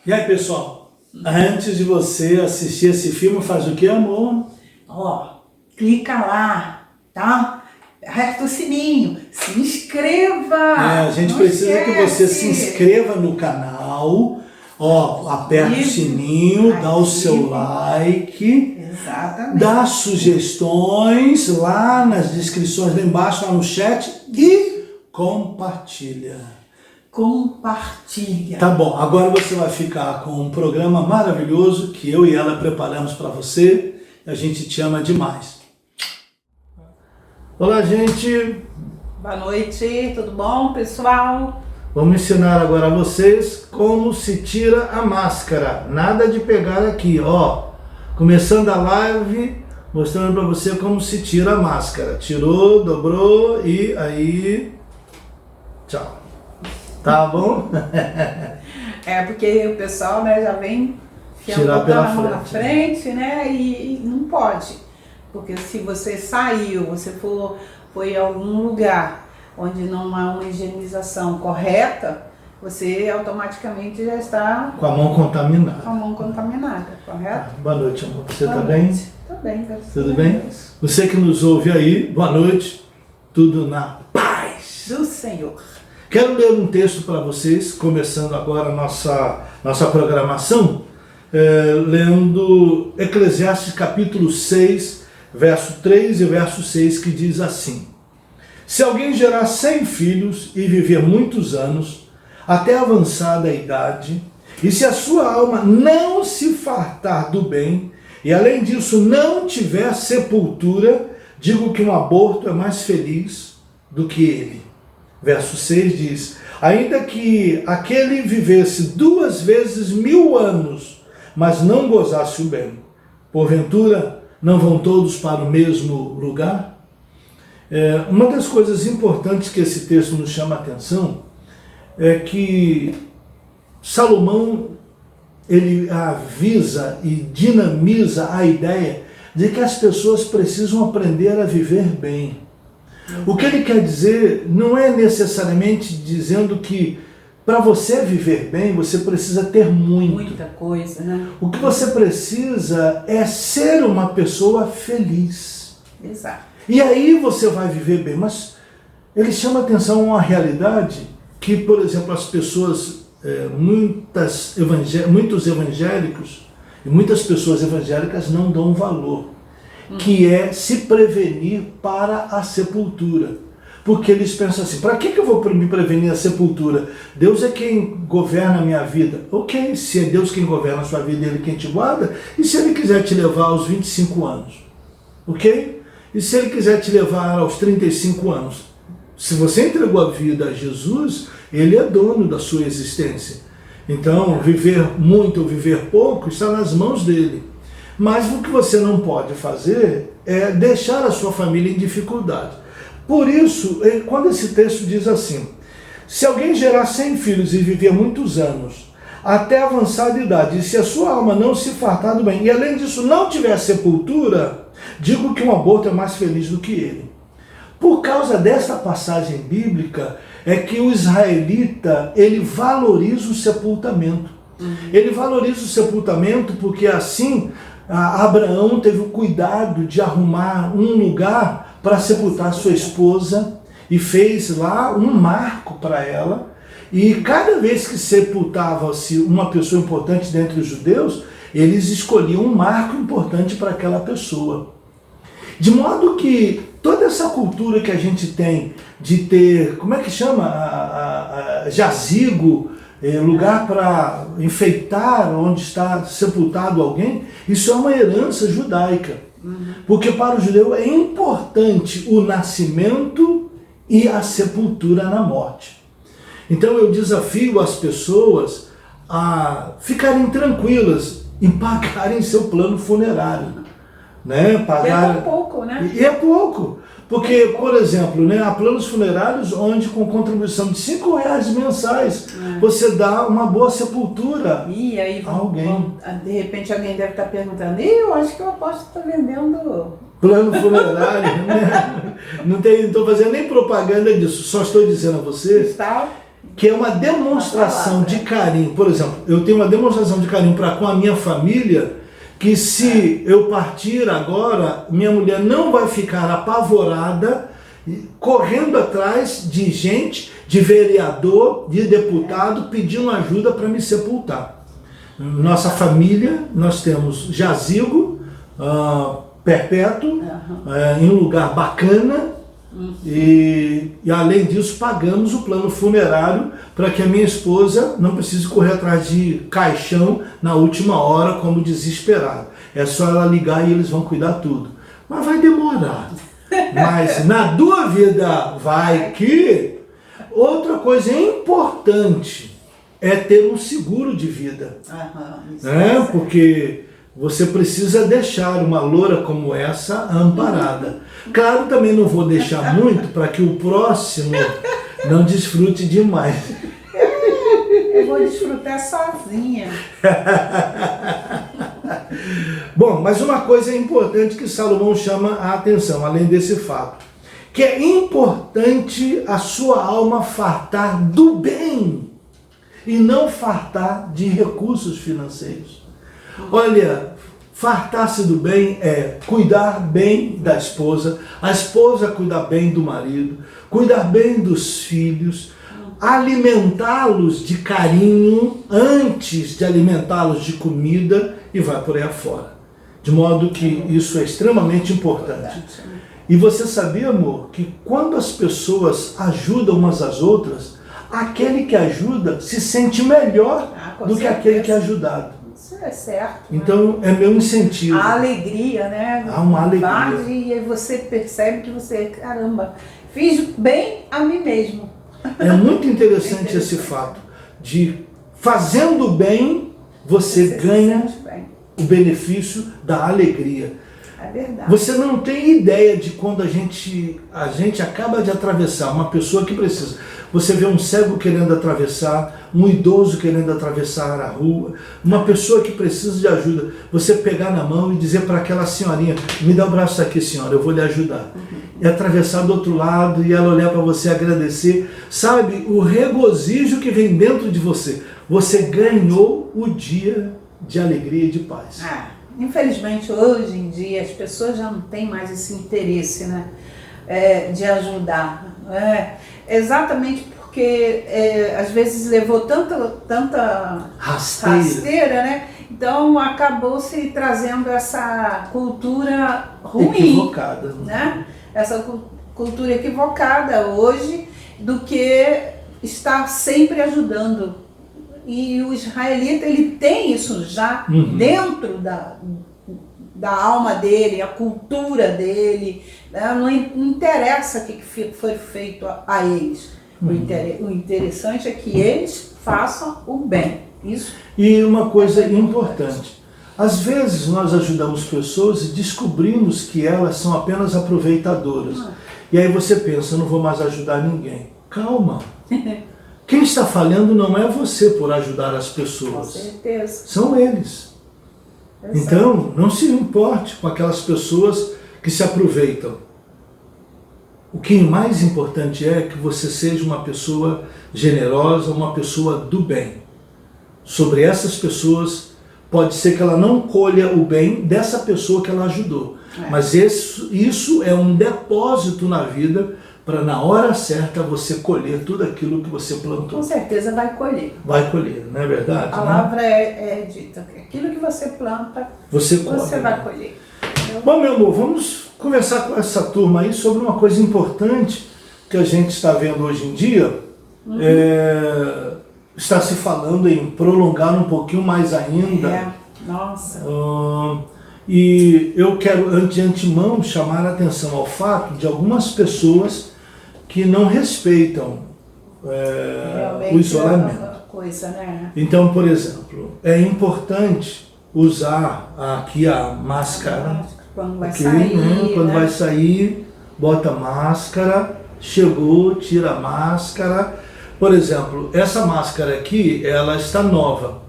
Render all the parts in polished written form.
E aí, pessoal, antes de você assistir esse filme, faz o que, amor? Clica lá, tá? Aperta o sininho, se inscreva! A gente precisa que você se inscreva no canal, aperta o sininho, dá o seu like, exatamente, dá sugestões lá nas descrições, lá embaixo, lá no chat e compartilha. Compartilha. Tá bom, agora você vai ficar com um programa maravilhoso que eu e ela preparamos para você. A gente te ama demais. Olá, gente. Boa noite, tudo bom, pessoal? Vamos ensinar agora a vocês como se tira a máscara. Nada de pegar aqui, Começando a live, mostrando para você como se tira a máscara. Tirou, dobrou e aí... Tchau. Tá bom? Porque o pessoal, já vem tirar pela botando a mão na frente, frente, e não pode. Porque se você saiu, você foi em algum lugar onde não há uma higienização correta, você automaticamente já está com a mão contaminada. Com a mão contaminada, correto? Boa noite, amor. Você tá bem? Tá bem, graças a Tudo Deus. bem? Você que nos ouve aí, boa noite. Tudo na paz do Senhor. Quero ler um texto para vocês, começando agora a nossa programação, lendo Eclesiastes capítulo 6, verso 3 e verso 6, que diz assim: Se alguém gerar 100 filhos e viver muitos anos, até avançada idade, e se a sua alma não se fartar do bem, e além disso não tiver sepultura, digo que um aborto é mais feliz do que ele. Verso 6 diz: ainda que aquele vivesse 2 vezes 1000 anos, mas não gozasse o bem, porventura não vão todos para o mesmo lugar? Uma das coisas importantes que esse texto nos chama a atenção é que Salomão, ele avisa e dinamiza a ideia de que as pessoas precisam aprender a viver bem. O que ele quer dizer não é necessariamente dizendo que para você viver bem, você precisa ter muita coisa, né? O que você precisa é ser uma pessoa feliz. Exato. E aí você vai viver bem. Mas ele chama atenção a uma realidade que, por exemplo, as pessoas, muitos evangélicos e muitas pessoas evangélicas não dão valor, que é se prevenir para a sepultura. Porque eles pensam assim: para que eu vou me prevenir a sepultura? Deus é quem governa a minha vida. Ok, se é Deus quem governa a sua vida, Ele quem te guarda, e se Ele quiser te levar aos 25 anos? Ok? E se Ele quiser te levar aos 35 anos? Se você entregou a vida a Jesus, Ele é dono da sua existência. Então, viver muito ou viver pouco está nas mãos dEle. Mas o que você não pode fazer é deixar a sua família em dificuldade. Por isso, quando esse texto diz assim: se alguém gerar 100 filhos e viver muitos anos, até avançada idade, e se a sua alma não se fartar do bem, e além disso não tiver sepultura, digo que um aborto é mais feliz do que ele. Por causa desta passagem bíblica, é que o israelita, ele valoriza o sepultamento. Ele valoriza o sepultamento porque assim Abraão teve o cuidado de arrumar um lugar para sepultar sua esposa e fez lá um marco para ela. E cada vez que sepultava-se uma pessoa importante dentre os judeus, eles escolhiam um marco importante para aquela pessoa. De modo que toda essa cultura que a gente tem de ter, como é que chama? Jazigo, lugar para enfeitar onde está sepultado alguém, isso é uma herança judaica. Porque para o judeu é importante o nascimento e a sepultura na morte. Então eu desafio as pessoas a ficarem tranquilas em pagarem seu plano funerário. É pouco, né? E é pouco. Porque, por exemplo, há planos funerários onde com contribuição de R$5 mensais você dá uma boa sepultura e aí, a alguém. De repente alguém deve estar perguntando: eu acho que o apóstolo está vendendo plano funerário. Não estou fazendo nem propaganda disso, só estou dizendo a você que é uma demonstração de carinho. Por exemplo, eu tenho uma demonstração de carinho para com a minha família, que se eu partir agora, minha mulher não vai ficar apavorada, correndo atrás de gente, de vereador, de deputado, pedindo ajuda para me sepultar. Nossa família, nós temos jazigo, perpétuo, em um lugar bacana, e além disso pagamos o plano funerário para que a minha esposa não precise correr atrás de caixão na última hora como desesperado. É só ela ligar e eles vão cuidar tudo. Mas vai demorar. Mas na dúvida, vai que... Outra coisa importante é ter um seguro de vida. Porque você precisa deixar uma loura como essa amparada. Claro, também não vou deixar muito para que o próximo não desfrute demais. Eu vou desfrutar sozinha. Bom, mas uma coisa importante que Salomão chama a atenção, além desse fato, que é importante a sua alma fartar do bem e não fartar de recursos financeiros. Olha, fartar-se do bem é cuidar bem da esposa, a esposa cuidar bem do marido, cuidar bem dos filhos, alimentá-los de carinho antes de alimentá-los de comida e vai por aí afora. De modo que isso é extremamente importante. E você sabia, amor, que quando as pessoas ajudam umas às outras, aquele que ajuda se sente melhor do que aquele que é ajudado. Isso é certo. Então, é meu incentivo. A alegria, né? Há uma alegria. E aí você percebe que você, caramba, fiz bem a mim mesmo. É muito interessante esse fato de, fazendo bem, você ganha o benefício da alegria. É verdade. Você não tem ideia de quando a gente acaba de atravessar uma pessoa que precisa. Você vê um cego querendo atravessar, um idoso querendo atravessar a rua, uma pessoa que precisa de ajuda. Você pegar na mão e dizer para aquela senhorinha, me dá o braço aqui, senhora, eu vou lhe ajudar. E atravessar do outro lado e ela olhar para você, agradecer. Sabe, o regozijo que vem dentro de você. Você ganhou o dia de alegria e de paz. Infelizmente, hoje em dia, as pessoas já não têm mais esse interesse, né, de ajudar. Exatamente porque, às vezes, levou tanta rasteira, né? Então, acabou se trazendo essa cultura ruim. Equivocada. Né? Essa cultura equivocada hoje do que estar sempre ajudando. E o israelita, ele tem isso já dentro da alma dele, a cultura dele. Né? Não interessa o que foi feito a eles. O interessante é que eles façam o bem. Isso. E uma coisa importante. Às vezes nós ajudamos pessoas e descobrimos que elas são apenas aproveitadoras. E aí você pensa, eu não vou mais ajudar ninguém. Calma. Quem está falhando não é você por ajudar as pessoas. Com certeza. São eles. Exato. Então, não se importe com aquelas pessoas que se aproveitam. O que mais importante é que você seja uma pessoa generosa, uma pessoa do bem. Sobre essas pessoas, pode ser que ela não colha o bem dessa pessoa que ela ajudou. Mas isso é um depósito na vida para na hora certa você colher tudo aquilo que você plantou. Com certeza vai colher. Vai colher, não é verdade? A palavra é dita, aquilo que você planta, você vai colher. Bom, meu amor, vamos conversar com essa turma aí sobre uma coisa importante que a gente está vendo hoje em dia. Está se falando em prolongar um pouquinho mais ainda. Nossa. E eu quero, de antemão, chamar a atenção ao fato de algumas pessoas que não respeitam o isolamento. É uma coisa, né? Então, por exemplo, é importante usar aqui a máscara. Quando vai sair, né? Quando vai sair, bota máscara, chegou, tira a máscara. Por exemplo, essa máscara aqui, ela está nova.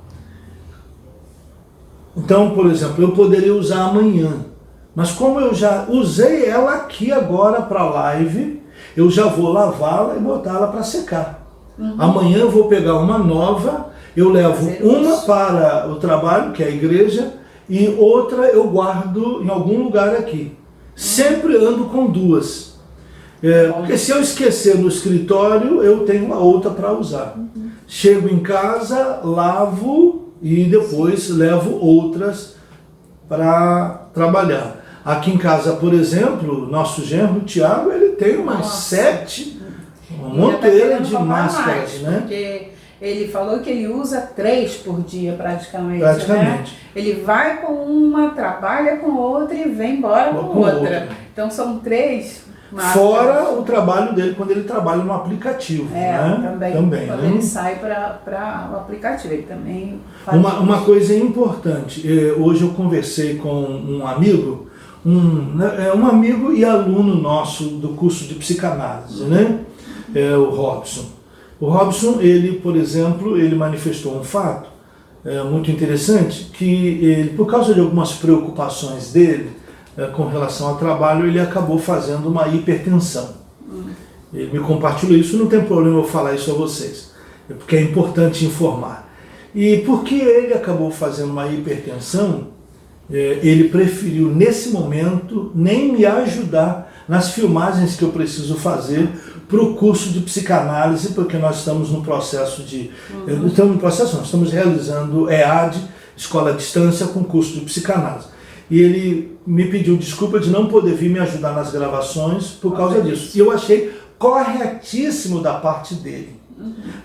Então, por exemplo, eu poderia usar amanhã. Mas como eu já usei ela aqui agora para a live, eu já vou lavá-la e botá-la para secar. Amanhã eu vou pegar uma nova, eu levo Fazer uma uso. para o trabalho, que é a igreja, e outra eu guardo em algum lugar aqui. Sempre ando com duas. Porque se eu esquecer no escritório, eu tenho uma outra para usar. Chego em casa, lavo e depois levo outras para trabalhar. Aqui em casa, por exemplo, nosso genro, o Tiago, ele tem umas 7, uma monteira de máscaras, né? Porque ele falou que ele usa 3 por dia praticamente. Praticamente. Né? Ele vai com uma, trabalha com outra e vem embora com outra. Então são 3 máscaras. Fora o trabalho dele quando ele trabalha no aplicativo. Né? Também quando né? ele sai para o aplicativo, ele também faz uma coisa importante, hoje eu conversei com um amigo, um amigo e aluno nosso do curso de psicanálise, né? O Robson. O Robson, ele, por exemplo, ele manifestou um fato muito interessante, que ele, por causa de algumas preocupações dele com relação ao trabalho, ele acabou fazendo uma hipertensão. Ele me compartilhou isso, não tem problema eu falar isso a vocês, porque é importante informar. E porque ele acabou fazendo uma hipertensão, ele preferiu, nesse momento, nem me ajudar nas filmagens que eu preciso fazer para o curso de psicanálise, porque nós estamos no processo de... Estamos realizando EAD, Escola à Distância, com curso de psicanálise. E ele me pediu desculpa de não poder vir me ajudar nas gravações por causa disso. E eu achei corretíssimo da parte dele.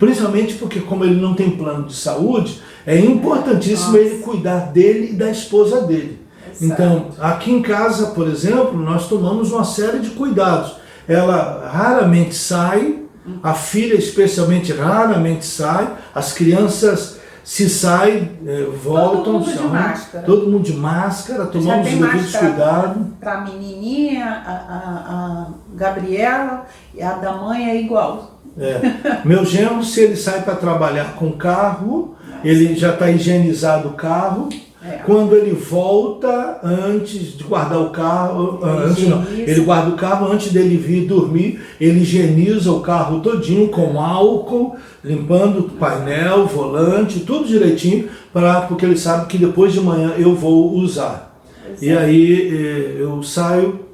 Principalmente porque, como ele não tem plano de saúde, é importantíssimo ele cuidar dele e da esposa dele. Exato. Então, aqui em casa, por exemplo, nós tomamos uma série de cuidados. Ela raramente sai, a filha especialmente raramente sai, as crianças se saem, voltam, todo mundo de máscara, tomamos os devidos cuidados. Para a menininha, a Gabriela, e a da mãe é igual. Meu genro, se ele sai para trabalhar com carro, ele já está higienizado o carro. Quando ele volta, antes de guardar o carro, ele guarda o carro antes dele vir dormir, ele higieniza o carro todinho com álcool, limpando o painel, volante, tudo direitinho, porque ele sabe que depois de manhã eu vou usar. Exato. E aí eu saio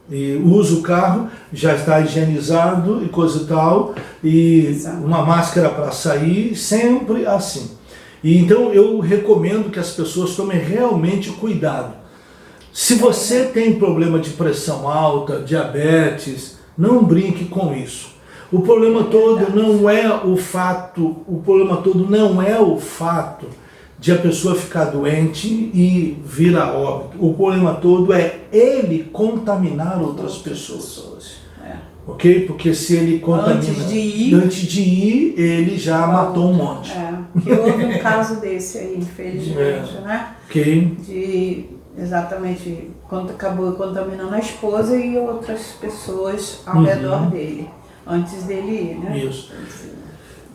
e uso o carro, já está higienizado e coisa e tal, e Exato. Uma máscara para sair, sempre assim. E então eu recomendo que as pessoas tomem realmente cuidado. Se você tem problema de pressão alta, diabetes, não brinque com isso. O problema todo não é o fato de a pessoa ficar doente e vir a óbito. O problema todo é ele contaminar outras pessoas. Ok? Porque se ele contamina antes de ir, ele já matou um monte. Que houve um caso desse aí, infelizmente, né? Exatamente, quando acabou contaminando a esposa e outras pessoas ao redor dele, antes dele ir, né? Isso.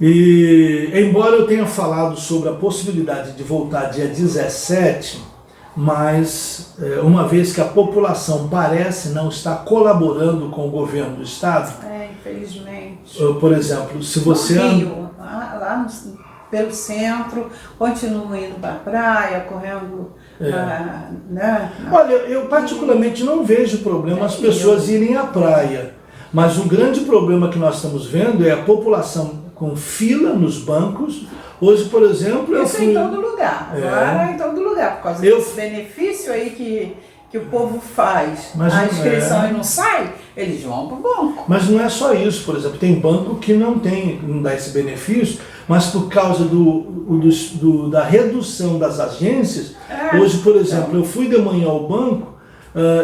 E, embora eu tenha falado sobre a possibilidade de voltar dia 17, mas uma vez que a população parece não estar colaborando com o governo do estado, infelizmente. Por exemplo, se você... No Rio, lá pelo centro, continua indo para a praia, correndo... Olha, eu particularmente não vejo problema as pessoas irem à praia, mas um grande problema que nós estamos vendo é a população com fila nos bancos. Hoje, por exemplo, eu fui... em todo lugar, agora em todo lugar, por causa desse benefício aí que o povo faz, a inscrição e não sai, eles vão para o banco. Mas não é só isso, por exemplo, tem banco que não dá esse benefício, mas por causa da redução das agências, hoje, por exemplo, eu fui de manhã ao banco,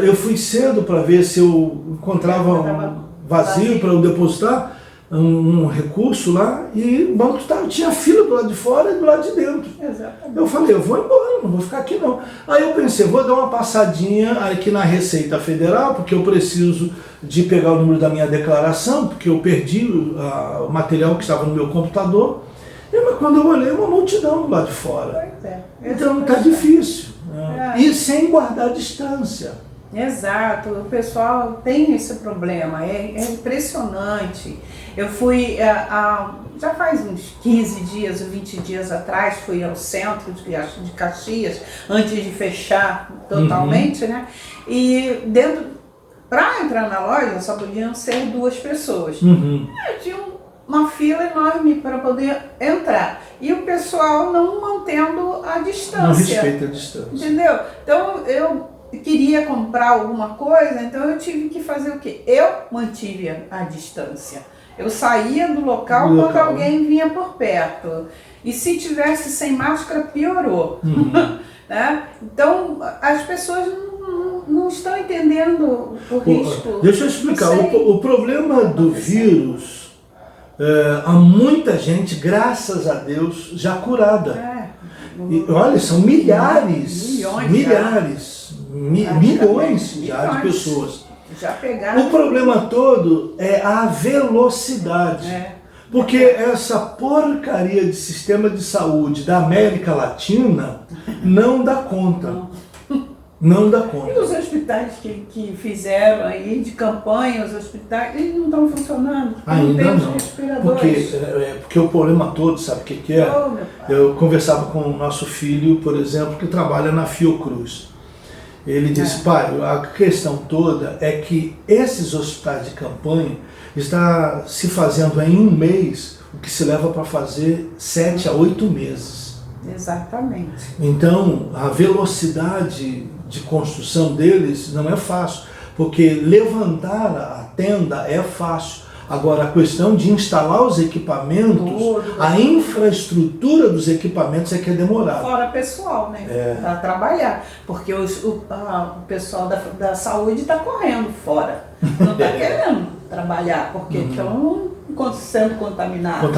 eu fui cedo para ver se eu encontrava um vazio para eu depositar um recurso lá, e o banco tinha fila do lado de fora e do lado de dentro. Exatamente. Eu falei, eu vou embora, não vou ficar aqui não. Aí eu pensei, vou dar uma passadinha aqui na Receita Federal, porque eu preciso de pegar o número da minha declaração, porque eu perdi o material que estava no meu computador. Mas quando eu olhei, uma multidão do lado de fora. Então está difícil. E sem guardar distância. Exato, o pessoal tem esse problema, é impressionante. Eu fui, já faz uns 15 dias ou 20 dias atrás, fui ao centro de Caxias, antes de fechar totalmente, né? E para entrar na loja só podiam ser 2 pessoas. Eu tinha uma fila enorme para poder entrar. E o pessoal não mantendo a distância. Não respeita a distância. Entendeu? Então eu queria comprar alguma coisa, então eu tive que fazer o quê? Eu mantive a distância. Eu saía do local quando alguém vinha por perto. E se tivesse sem máscara, piorou. Né? Então, as pessoas não estão entendendo o risco. Deixa eu explicar. O problema do vírus, há muita gente, graças a Deus, já curada. E, olha, são milhares já de pessoas. Já pegaram. O problema todo é a velocidade. Porque essa porcaria de sistema de saúde da América Latina não dá conta. Não dá conta. E os hospitais que fizeram aí de campanha, os hospitais, eles não estão funcionando. Ainda não. Respiradores. Porque o problema todo, sabe o que é? Eu conversava com o nosso filho, por exemplo, que trabalha na Fiocruz. Ele disse, pai, a questão toda é que esses hospitais de campanha estão se fazendo em um mês o que se leva para fazer 7 a 8 meses. Exatamente. Então, a velocidade de construção deles não é fácil, porque levantar a tenda é fácil. Agora, a questão de instalar os equipamentos, a infraestrutura dos equipamentos é que é demorado. Fora pessoal, né? Para trabalhar. Porque o pessoal da saúde está correndo fora. Não está querendo trabalhar, porque estão sendo contaminados.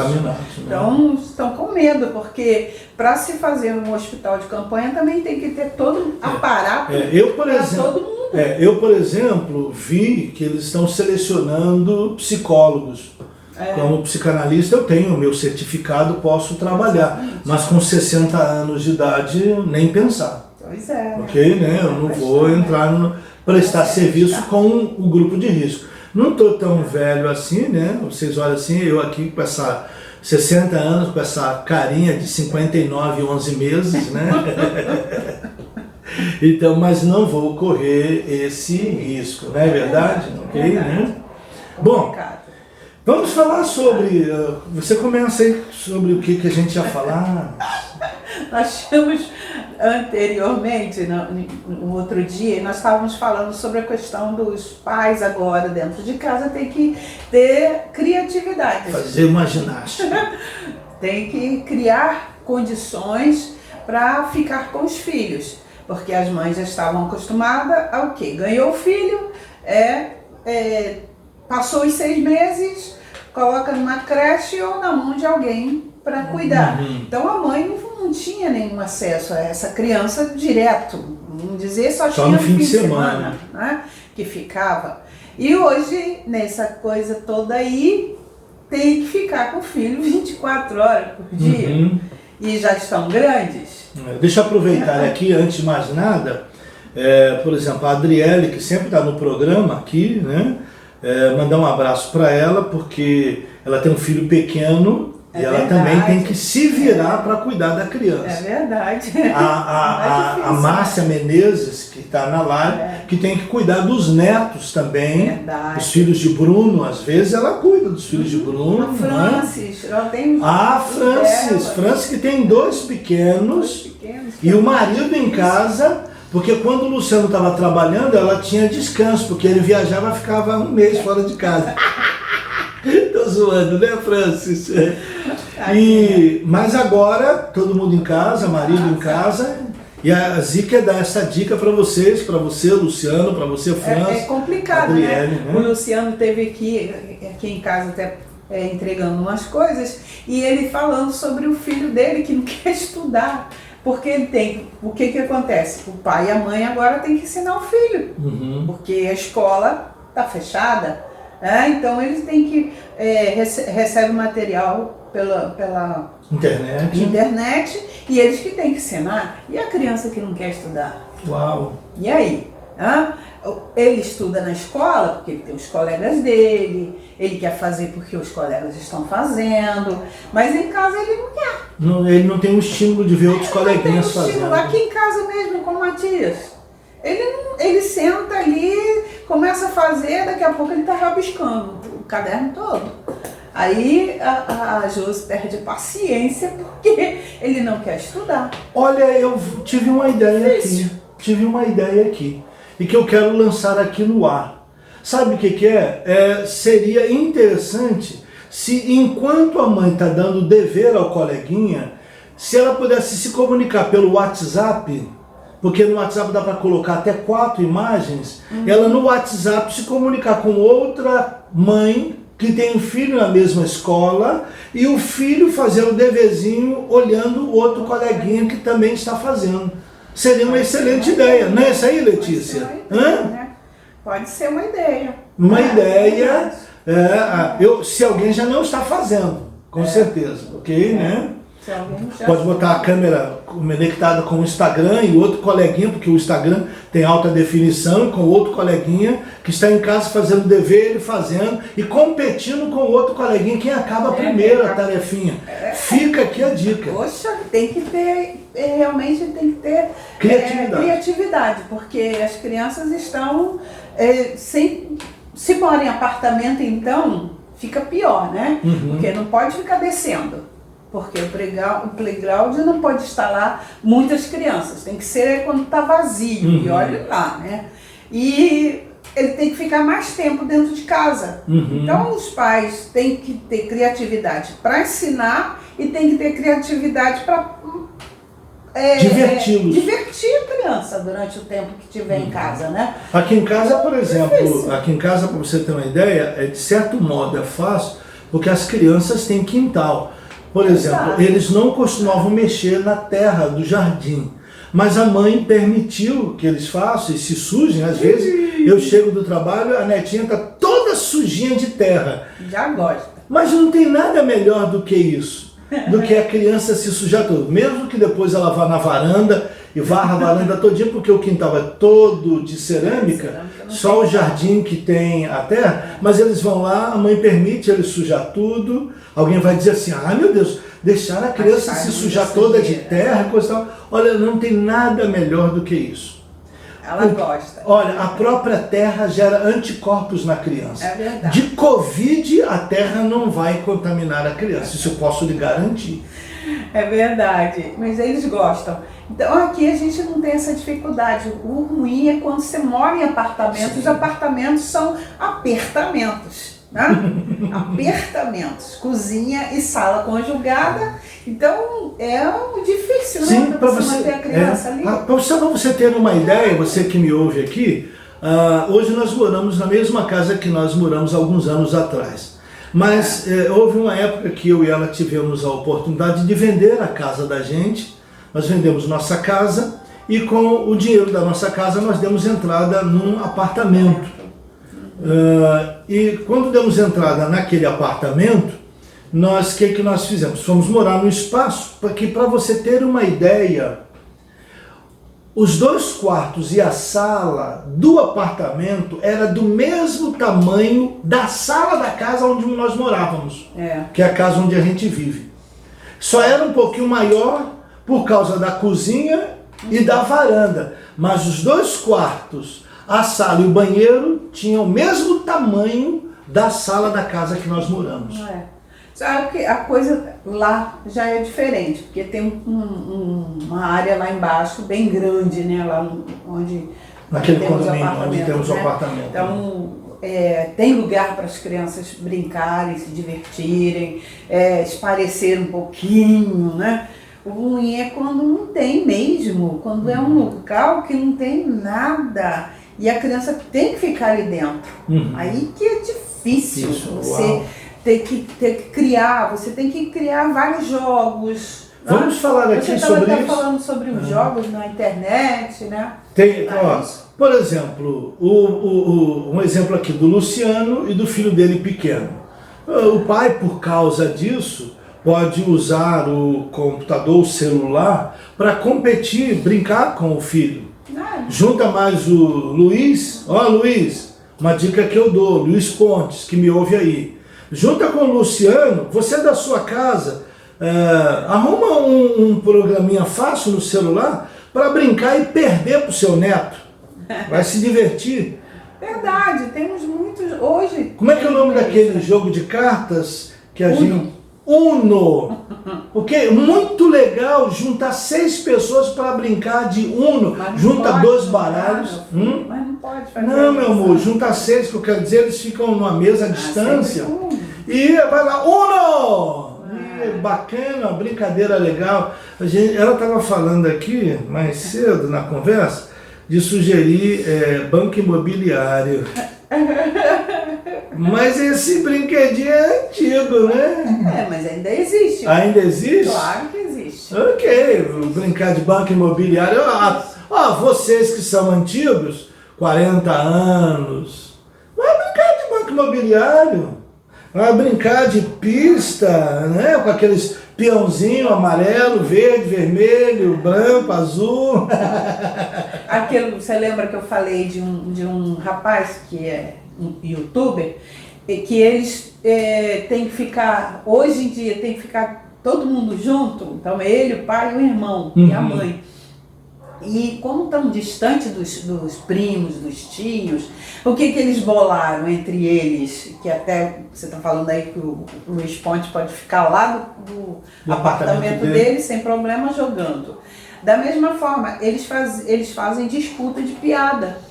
Então, estão com medo, porque para se fazer um hospital de campanha também tem que ter todo um aparato para todo mundo. Eu, por exemplo, vi que eles estão selecionando psicólogos. Como psicanalista, eu tenho o meu certificado, posso trabalhar. Exatamente. Mas com 60 anos de idade, nem pensar. Pois é. Ok, né? Eu não vou entrar prestar serviço com o grupo de risco. Não estou tão velho assim, né? Vocês olham assim, eu aqui com essa 60 anos, com essa carinha de 59 e 11 meses, né? Então, mas não vou correr esse risco, não é verdade? Ok, né? Bom, vamos falar sobre... Você começa aí sobre o que a gente ia falar. Nós tínhamos anteriormente, no outro dia, nós estávamos falando sobre a questão dos pais agora dentro de casa tem que ter criatividade. Fazer uma ginástica. Tem que criar condições para ficar com os filhos, porque as mães já estavam acostumadas ao quê? Ganhou o filho, passou os 6 meses, coloca numa creche ou na mão de alguém para cuidar. Então a mãe não tinha nenhum acesso a essa criança direto, vamos dizer, só tinha no fim de semana, né, que ficava. E hoje, nessa coisa toda aí, tem que ficar com o filho 24 horas por dia. E já estão grandes. Deixa eu aproveitar aqui, antes de mais nada, por exemplo, a Adriele, que sempre está no programa aqui, né? Mandar um abraço para ela, porque ela tem um filho pequeno e ela também tem que se virar para cuidar da criança. É verdade. A Márcia Menezes, que está na live, que tem que cuidar dos netos também. Os filhos de Bruno, às vezes ela cuida dos filhos de Bruno. A Francis, ela tem Francis, que tem 2 pequenos, e o marido em casa, porque quando o Luciano estava trabalhando, ela tinha descanso, porque ele viajava e ficava 1 mês fora de casa. Tô zoando, né, Francis? Mas agora, todo mundo em casa, marido em casa, e a Zica dá essa dica para vocês, para você, Luciano, para você, Francis. É complicado, Adriele, né? O Luciano esteve aqui em casa até entregando umas coisas, e ele falando sobre o filho dele que não quer estudar. Porque ele tem. O que acontece? O pai e a mãe agora têm que ensinar o filho. Porque a escola está fechada. Então eles têm que. Recebe o material pela internet e eles que têm que ensinar. E a criança que não quer estudar? Uau! E aí? Hã? Ele estuda na escola porque ele tem os colegas dele, ele quer fazer porque os colegas estão fazendo, mas em casa ele não quer. Ele não tem o estímulo de ver outros coleguinhas fazendo. Aqui em casa mesmo, com o Matias, ele senta ali, começa a fazer, daqui a pouco ele está rabiscando o caderno todo. Aí a Josi perde paciência porque ele não quer estudar. Olha, eu tive uma ideia aqui. E que eu quero lançar aqui no ar. Sabe o que é? Seria interessante se, enquanto a mãe está dando dever ao coleguinha, se ela pudesse se comunicar pelo WhatsApp, porque no WhatsApp dá para colocar até 4 imagens, ela no WhatsApp se comunicar com outra mãe que tem um filho na mesma escola e o filho fazer o deverzinho olhando o outro coleguinha que também está fazendo. Seria uma excelente ideia, não é isso aí, Letícia? Pode ser uma ideia. Uma ideia, se alguém já não está fazendo, com certeza, ok, né? Pode botar a câmera conectada com o Instagram e outro coleguinha, porque o Instagram tem alta definição, com outro coleguinha que está em casa fazendo o dever, ele fazendo e competindo com o outro coleguinha, quem acaba primeiro a tarefinha. Fica aqui a dica. Poxa, tem que ter, realmente tem que ter criatividade, porque as crianças estão se moram em apartamento, então fica pior, né? Porque não pode ficar descendo. Porque o playground não pode estar lá muitas crianças, tem que ser quando está vazio, e olha lá, né? E ele tem que ficar mais tempo dentro de casa. Então os pais têm que ter criatividade para ensinar e tem que ter criatividade para diverti-los. Divertir a criança durante o tempo que estiver em casa, né? Aqui em casa, por exemplo, aqui em casa, para você ter uma ideia, de certo modo é fácil, porque as crianças têm quintal. Por exemplo, eles não costumavam mexer na terra do jardim, mas a mãe permitiu que eles façam e se sujem. Às vezes eu chego do trabalho, a netinha está toda sujinha de terra. Já gosta. Mas não tem nada melhor do que isso, do que a criança se sujar todo. Mesmo que depois ela vá na varanda e varra a varanda todinha, porque o quintal é todo de cerâmica, só o jardim que tem a terra, mas eles vão lá, a mãe permite ele sujar tudo. Alguém vai dizer assim, meu Deus, deixar a criança se sujar toda de terra, coisa tal. Olha, não tem nada melhor do que isso. Ela gosta. Olha, a própria terra gera anticorpos na criança. É verdade. De Covid, a terra não vai contaminar a criança, isso eu posso lhe garantir. É verdade, mas eles gostam. Então aqui a gente não tem essa dificuldade. O ruim é quando você mora em apartamentos. Os apartamentos são apertamentos, né? Apertamentos, cozinha e sala conjugada. Então é difícil, sim, né? Para você manter a criança ali. Para você ter uma ideia, você que me ouve aqui, hoje nós moramos na mesma casa que nós moramos alguns anos atrás. Mas houve uma época que eu e ela tivemos a oportunidade de vender a casa da gente. Nós vendemos nossa casa e com o dinheiro da nossa casa nós demos entrada num apartamento. E quando demos entrada naquele apartamento, o que nós fizemos? Fomos morar num espaço que, para você ter uma ideia, os 2 quartos e a sala do apartamento era do mesmo tamanho da sala da casa onde nós morávamos, que é a casa onde a gente vive. Só era um pouquinho maior por causa da cozinha e da varanda, mas os 2 quartos, a sala e o banheiro tinham o mesmo tamanho da sala da casa que nós moramos. Sabe que a coisa lá já é diferente, porque tem uma área lá embaixo bem grande, né? Lá onde naquele condomínio onde temos o apartamento. Então tem lugar para as crianças brincarem, se divertirem, esparecer um pouquinho, né? O ruim é quando não tem mesmo, quando é um local que não tem nada e a criança tem que ficar ali dentro. Aí que é difícil. Você tem que criar, você tem que criar vários jogos. Vamos falar aqui sobre isso. Você está falando sobre os jogos na internet, né? Por exemplo, um exemplo aqui do Luciano e do filho dele pequeno. O pai, por causa disso, pode usar o computador, o celular, para competir, brincar com o filho. Junta mais o Luiz, Luiz, uma dica que eu dou, Luiz Pontes, que me ouve aí. Junta com o Luciano, você da sua casa, arruma um programinha fácil no celular para brincar e perder pro seu neto. Vai se divertir. Verdade, temos muitos hoje. Como é que é o nome daquele jogo de cartas que a gente... Uno! Porque é muito legal juntar 6 pessoas para brincar de Uno. Junta 2 baralhos. Mas não pode fazer. Não, meu amor, junta 6, que eu quero dizer, eles ficam numa mesa à distância. E vai lá, Uno! Bacana, brincadeira legal. Ela estava falando aqui, mais cedo na conversa, de sugerir banco imobiliário. Mas esse brinquedinho é antigo, né? Mas ainda existe. Ainda existe? Claro que existe. Ok, brincar de banco imobiliário. Vocês que são antigos, 40 anos, vai brincar de banco imobiliário. Vai brincar de pista, né? Com aqueles peãozinho amarelo, verde, vermelho, branco, azul. Você lembra que eu falei de um rapaz que é um youtuber, que eles têm que ficar, hoje em dia tem que ficar todo mundo junto, então ele, o pai e o irmão, e a mãe. E como estão distantes dos primos, dos tios, o que eles bolaram entre eles, que até você está falando aí que o Luiz Ponte pode ficar lá do apartamento dele sem problema jogando. Da mesma forma, eles fazem disputa de piada.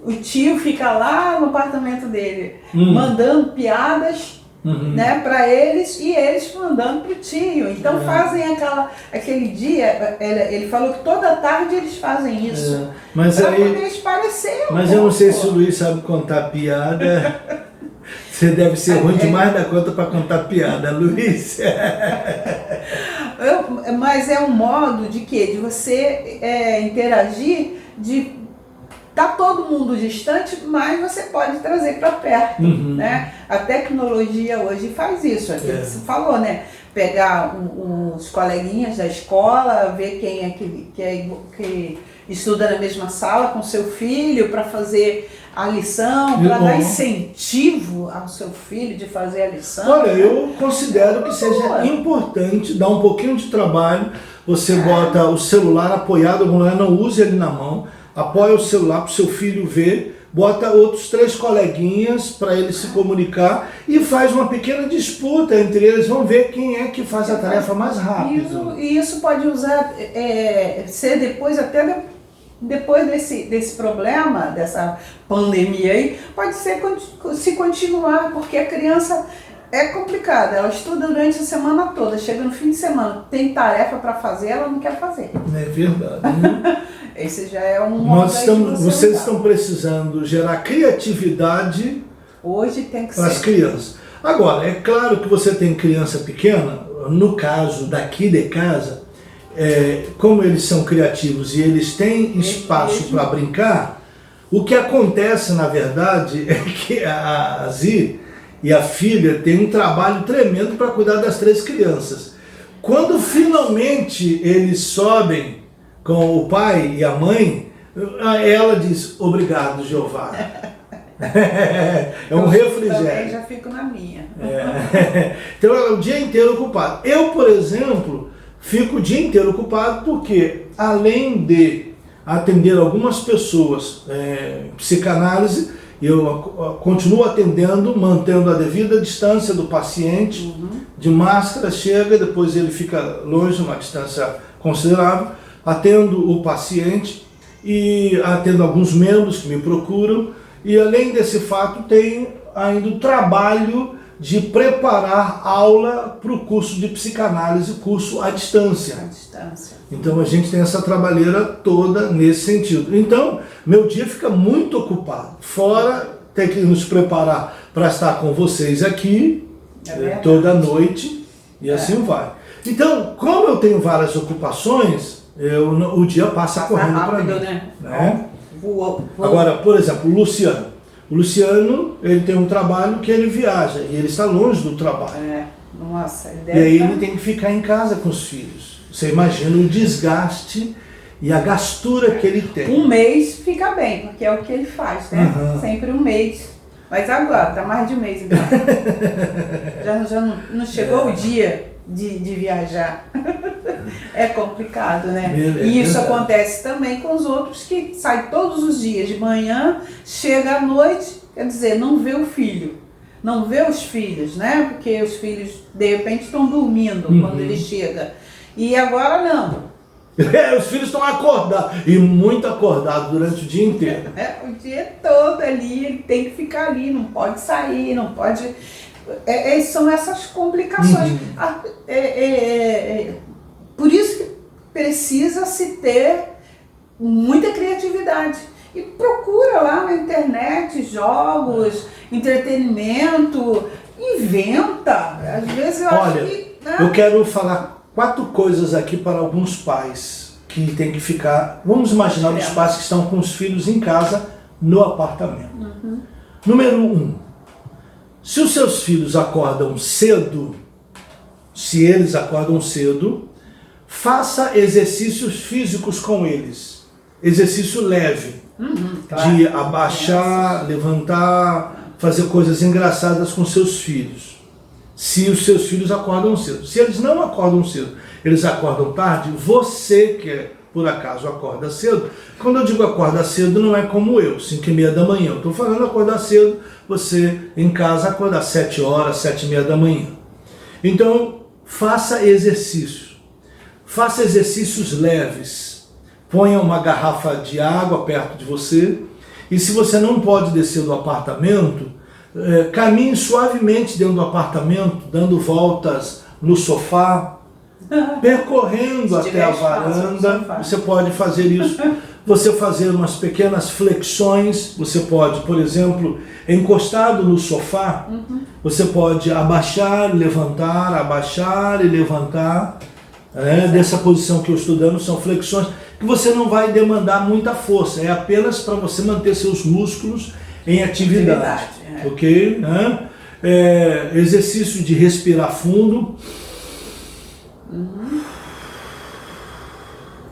O tio fica lá no apartamento dele, mandando piadas, né, para eles, e eles mandando pro tio. Então fazem aquele dia, ele falou que toda tarde eles fazem isso. Mas pra aí, poder esparecer mas eu não sei se o Luiz sabe contar piada. Você deve ser ruim demais da conta para contar piada, Luiz. Mas é um modo de quê? De você interagir, de tá todo mundo distante, mas você pode trazer para perto, né? A tecnologia hoje faz isso, aquilo que você falou, né? Pegar os coleguinhas da escola, ver quem é que estuda na mesma sala com seu filho para fazer a lição, para dar incentivo ao seu filho de fazer a lição. Olha, eu considero que seja importante dar um pouquinho de trabalho. Você bota o celular apoiado, não use ele na mão, apoia o celular para o seu filho ver, bota outros 3 coleguinhas para ele se comunicar e faz uma pequena disputa entre eles. Vão ver quem é que faz a tarefa mais rápido. E isso pode ser depois, até depois desse problema, dessa pandemia aí, pode ser se continuar, porque a criança é complicada, ela estuda durante a semana toda, chega no fim de semana, tem tarefa para fazer, ela não quer fazer. É verdade. Esse já é um modo vocês estão precisando gerar criatividade hoje tem que para as crianças. Agora, é claro que você tem criança pequena, no caso daqui de casa, como eles são criativos e eles têm espaço para brincar, o que acontece na verdade é que a Zi e a filha têm um trabalho tremendo para cuidar das 3 crianças. Quando finalmente eles sobem com o pai e a mãe, ela diz, obrigado, Jeová. É um refrigério. Também já fico na minha. Então é o dia inteiro ocupado. Eu, por exemplo, fico o dia inteiro ocupado porque, além de atender algumas pessoas em psicanálise, eu continuo atendendo, mantendo a devida distância do paciente, de máscara, chega, depois ele fica longe, uma distância considerável, atendo o paciente e atendo alguns membros que me procuram, e além desse fato tenho ainda o trabalho de preparar aula para o curso de psicanálise, curso à distância. Então a gente tem essa trabalheira toda nesse sentido. Então meu dia fica muito ocupado, fora ter que nos preparar para estar com vocês aqui toda noite e assim vai. Então, como eu tenho várias ocupações, o dia passa correndo para mim. Né? Voa. Agora, por exemplo, o Luciano, ele tem um trabalho que ele viaja e ele está longe do trabalho. Nossa, e aí ele tem que ficar em casa com os filhos. Você imagina o desgaste e a gastura que ele tem. Um mês fica bem, porque é o que ele faz, né? Uhum. Sempre um mês. Mas agora, tá mais de um mês então. já não chegou o dia de viajar. É complicado, né? E isso acontece também com os outros que saem todos os dias de manhã, chega à noite, quer dizer, não vê o filho. Não vê os filhos, né? Porque os filhos, de repente, estão dormindo quando ele chega. E agora não. Os filhos estão acordados, e muito acordados durante o dia inteiro. O dia todo ali, ele tem que ficar ali, não pode sair, não pode... são essas complicações. Por isso que precisa se ter muita criatividade. E procura lá na internet jogos, entretenimento, inventa. Às vezes eu acho que... Eu quero falar 4 coisas aqui para alguns pais que tem que ficar... Vamos imaginar os pais que estão com os filhos em casa no apartamento. Número 1. Se os seus filhos acordam cedo, se eles acordam cedo, faça exercícios físicos com eles. Exercício leve. Claro. De abaixar, levantar, fazer coisas engraçadas com seus filhos. Se os seus filhos acordam cedo. Se eles não acordam cedo, eles acordam tarde, você que por acaso acorda cedo, quando eu digo acorda cedo não é como eu, 5h30 da manhã. Eu estou falando acordar cedo, você em casa acorda às 7 horas, 7h30 da manhã. Então, faça exercício. Faça exercícios leves. Ponha uma garrafa de água perto de você. E se você não pode descer do apartamento, caminhe suavemente dentro do apartamento, dando voltas no sofá, percorrendo até a varanda. Você pode fazer isso. Você fazer umas pequenas flexões. Você pode, por exemplo, encostado no sofá, você pode abaixar e levantar. Dessa posição que eu estou dando, são flexões que você não vai demandar muita força, é apenas para você manter seus músculos em atividade. Ok? Exercício de respirar fundo.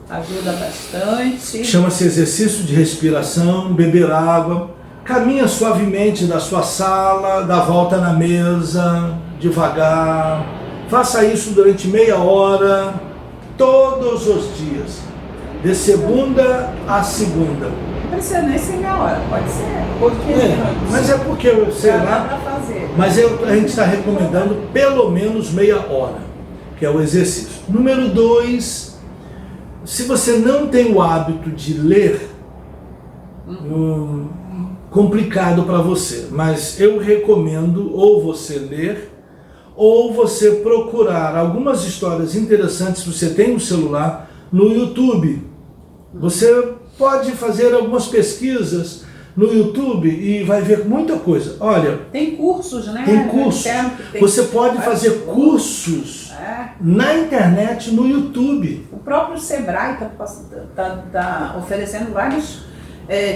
Ajuda bastante. Chama-se exercício de respiração, beber água. Caminha suavemente da sua sala, dá volta na mesa, devagar. Faça isso durante meia hora, todos os dias, de segunda a segunda. Não precisa nem ser meia hora, pode ser. Mas é porque, sei lá, mas a gente está recomendando pelo menos meia hora, que é o exercício. Número 2, se você não tem o hábito de ler, complicado para você, mas eu recomendo ou você ler, ou você procurar algumas histórias interessantes que você tem no celular, no YouTube. Você pode fazer algumas pesquisas no YouTube e vai ver muita coisa. Olha, tem cursos, né? Tem cursos. Você pode fazer cursos na internet, no YouTube. O próprio Sebrae está oferecendo vários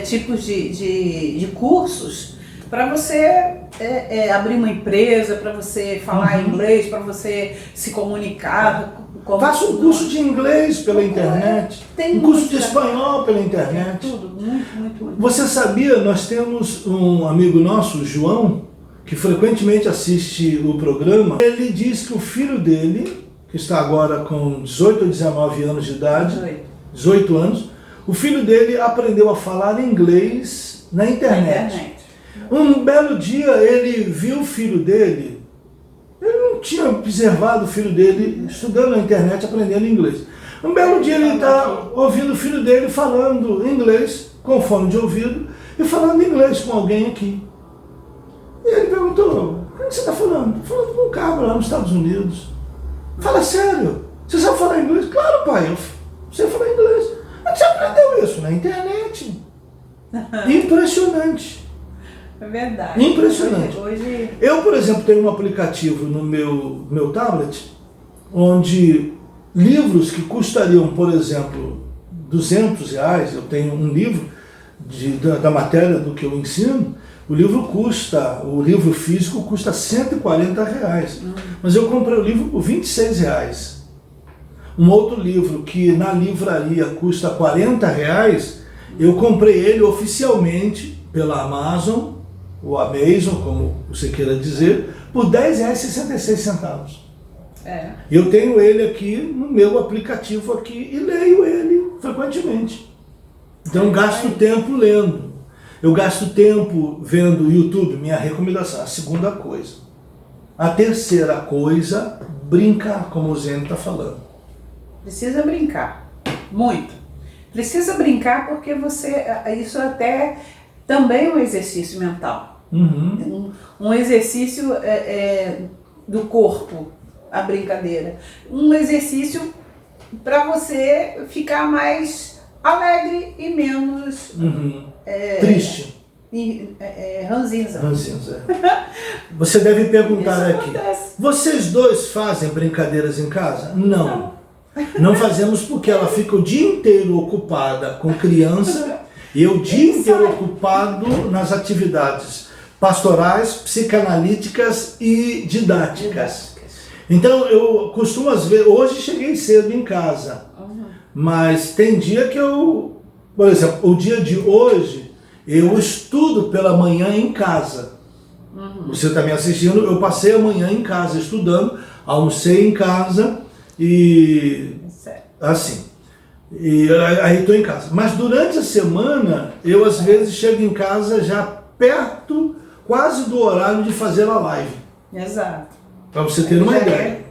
tipos de cursos para você abrir uma empresa, para você falar inglês, para você se comunicar. Faça um curso de inglês pela internet, um curso de espanhol pela internet. Tudo, muito. Você sabia, nós temos um amigo nosso, o João, que frequentemente assiste o programa. Ele diz que o filho dele, que está agora com 18 ou 19 anos de idade, 18 anos, o filho dele aprendeu a falar inglês na internet. Um belo dia ele viu o filho dele, ele não tinha observado o filho dele estudando na internet, aprendendo inglês. Um belo dia ele está ouvindo o filho dele falando inglês, com fone de ouvido, e falando inglês com alguém aqui. E ele perguntou, o que você está falando? Falando com um cabra lá nos Estados Unidos. Fala sério, você sabe falar inglês? Claro, pai, eu sei falar inglês. Mas você aprendeu isso na internet. Impressionante. É verdade. Impressionante. Eu, por exemplo, tenho um aplicativo no meu tablet, onde livros que custariam, por exemplo, R$200, eu tenho um livro da matéria do que eu ensino, o livro físico custa R$140. Mas eu comprei o livro por R$26. Um outro livro que na livraria custa R$ 40, eu comprei ele oficialmente pela Amazon, ou Amazon, como você queira dizer, por R$ 10,66. Eu tenho ele aqui no meu aplicativo aqui e leio ele frequentemente. Então eu gasto tempo lendo. Eu gasto tempo vendo YouTube, minha recomendação. A segunda coisa. A terceira coisa, brincar, como o Zene está falando. Precisa brincar, muito. Precisa brincar porque isso até também é um exercício mental. Um exercício do corpo, a brincadeira. Um exercício para você ficar mais alegre e menos triste. Ranzinza. Você deve perguntar Isso aqui, acontece. vocês dois fazem brincadeiras em casa? Não fazemos porque ela fica o dia inteiro ocupada com criança e eu o dia inteiro ocupado nas atividades pastorais, psicanalíticas e didáticas. Então eu costumo às vezes, hoje cheguei cedo em casa, mas tem dia que por exemplo, o dia de hoje eu estudo pela manhã em casa. Você está me assistindo, eu passei a manhã em casa estudando, almocei em casa e assim. E aí estou em casa. Mas durante a semana, eu às vezes chego em casa já perto, quase do horário de fazer a live. Exato. Para você ter uma ideia.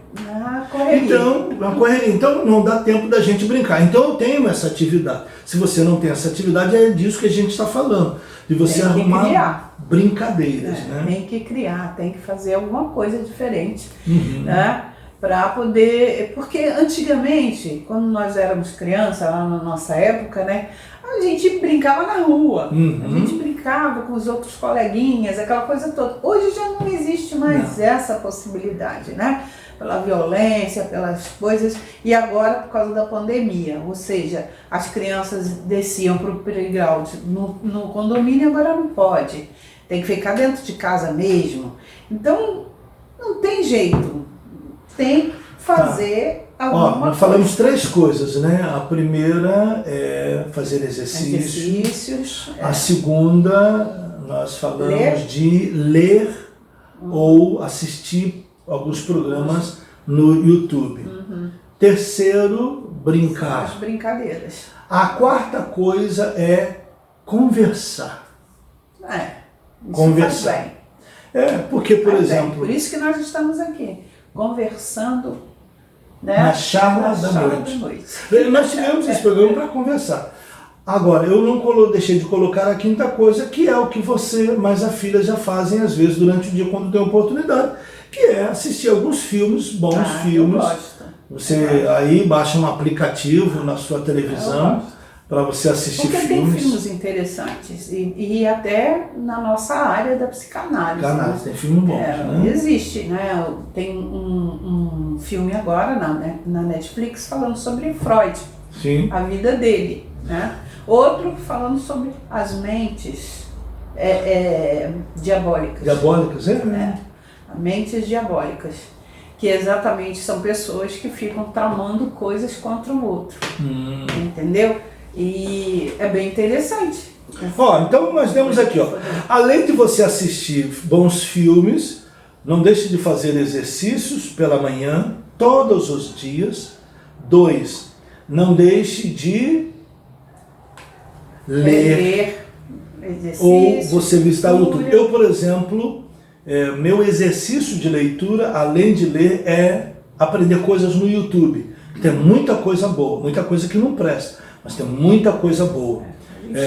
Então não dá tempo da gente brincar. Então eu tenho essa atividade. Se você não tem essa atividade, é disso que a gente está falando. De você arrumar brincadeiras. Né? Tem que criar, tem que fazer alguma coisa diferente. Né? Para poder... Porque antigamente, quando nós éramos crianças, lá na nossa época, né? A gente brincava na rua. A gente brincava com os outros coleguinhas, aquela coisa toda. Hoje já não existe mais essa possibilidade, né? Pela violência, pelas coisas, e agora por causa da pandemia, ou seja, as crianças desciam para o playground no condomínio, agora não pode, tem que ficar dentro de casa mesmo, então não tem jeito, tem que fazer alguma coisa. Nós falamos três coisas, né? A primeira é fazer exercícios. A segunda, nós falamos de ler ou assistir alguns programas no YouTube. Terceiro, brincar. As brincadeiras. A quarta coisa é conversar. Isso conversar. Faz bem. Porque, por exemplo... Por isso que nós estamos aqui, conversando, né? Na charla da noite. Nós tivemos esse programa para conversar. Agora, eu não deixei de colocar a quinta coisa, que é o que você mais a filha já fazem, às vezes, durante o dia, quando tem oportunidade, que é assistir alguns filmes, bons filmes. Eu gosto. Você aí baixa um aplicativo na sua televisão para você assistir filmes. Porque tem filmes interessantes e até na nossa área da psicanálise. Né? Tem filme bom. Né? Existe, né? Tem um filme agora na Netflix falando sobre Freud, a vida dele, né? Outro falando sobre as mentes diabólicas. Diabólicas, Mentes diabólicas, que exatamente são pessoas que ficam tramando coisas contra o outro, entendeu? E é bem interessante. Então nós temos aqui, além de você assistir bons filmes, não deixe de fazer exercícios pela manhã, todos os dias. 2, não deixe de ler ou você visitar o YouTube. Eu, por exemplo... meu exercício de leitura, além de ler, é aprender coisas no YouTube. Tem muita coisa boa, muita coisa que não presta, mas tem muita coisa boa.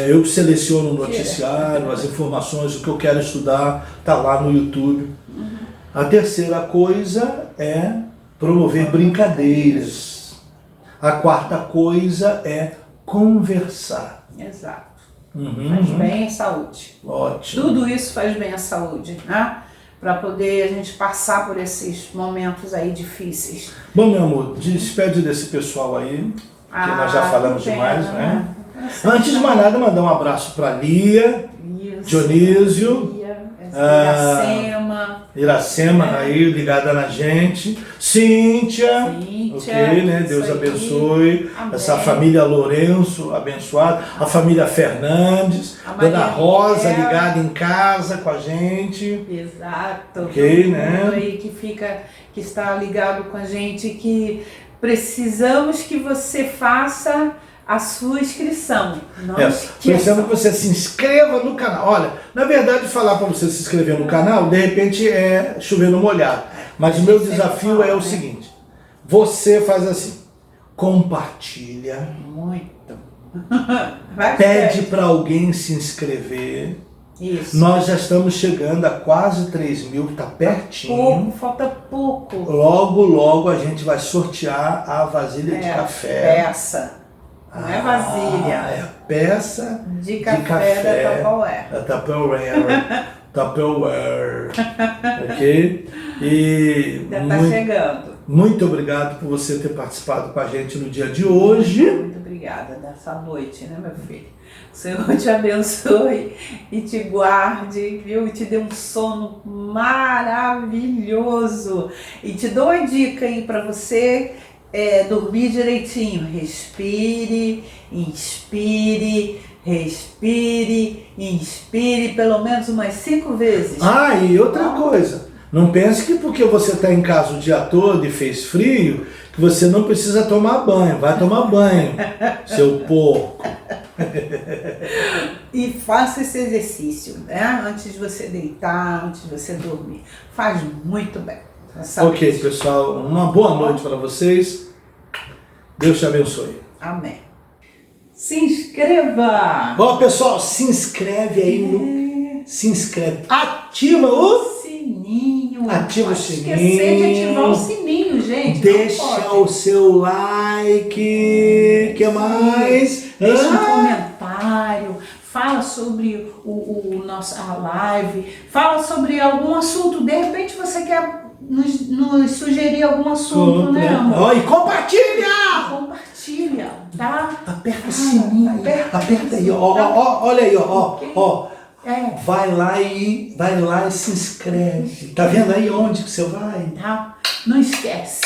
Eu seleciono o noticiário, as informações, o que eu quero estudar, está lá no YouTube. A terceira coisa é promover brincadeiras. A quarta coisa é conversar. Exato. Faz bem à saúde. Ótimo. Tudo isso faz bem à saúde, né? Para poder a gente passar por esses momentos aí difíceis. Bom, meu amor, despede desse pessoal aí, que nós já falamos demais, né? Antes de mais nada, mandar um abraço para Lia, Dionísio, Iracema, Iracema aí ligada na gente. Cíntia. Ok, né? Deus abençoe. Amém. Essa família Lourenço abençoada. A família Fernandes. Dona Rosa ligada em casa com a gente. Exato. Ok, todo né? mundo aí que está ligado com a gente, que precisamos que você faça a sua inscrição. Não Precisamos que você se inscreva no canal. Olha, na verdade, falar para você se inscrever no canal, de repente é chover no molhado. Mas o meu desafio é o seguinte: você faz assim, compartilha, Muito. pede para alguém se inscrever. Isso. Nós já estamos chegando a quase 3 mil, que está pertinho. Falta pouco. Logo, logo a gente vai sortear a vasilha de café. Peça. Não é vasilha. É a peça de café da Tupperware. Da Tupperware. Tupperware. Ok? E Já está chegando. Muito obrigado por você ter participado com a gente no dia de hoje. Muito obrigada dessa noite, né, meu filho? O Senhor te abençoe e te guarde, viu? E te dê um sono maravilhoso. E te dou uma dica aí para você dormir direitinho. Respire, inspire, respire, inspire pelo menos umas 5 vezes. Ah, e outra coisa. Não pense que porque você está em casa o dia todo e fez frio, que você não precisa tomar banho. Vai tomar banho, seu porco. E faça esse exercício, né? Antes de você deitar, antes de você dormir. Faz muito bem. Ok, pessoal. Uma boa noite para vocês. Deus te abençoe. Amém. Se inscreva! Ó, pessoal, se inscreve aí no... Se inscreve. Ativa o... sininho. Ativa o sininho. sininho. Esquecer de ativar o sininho, gente. Deixa o seu like. Que mais? Deixa um comentário. Fala sobre a live. Fala sobre algum assunto. De repente você quer nos sugerir algum assunto, né, amor? Ó, e compartilha! Compartilha, tá? Aperta o sininho. Aperta aí, ó. Olha aí, ó. Vai lá e se inscreve. Tá vendo aí onde que você vai? Tá? Não esquece.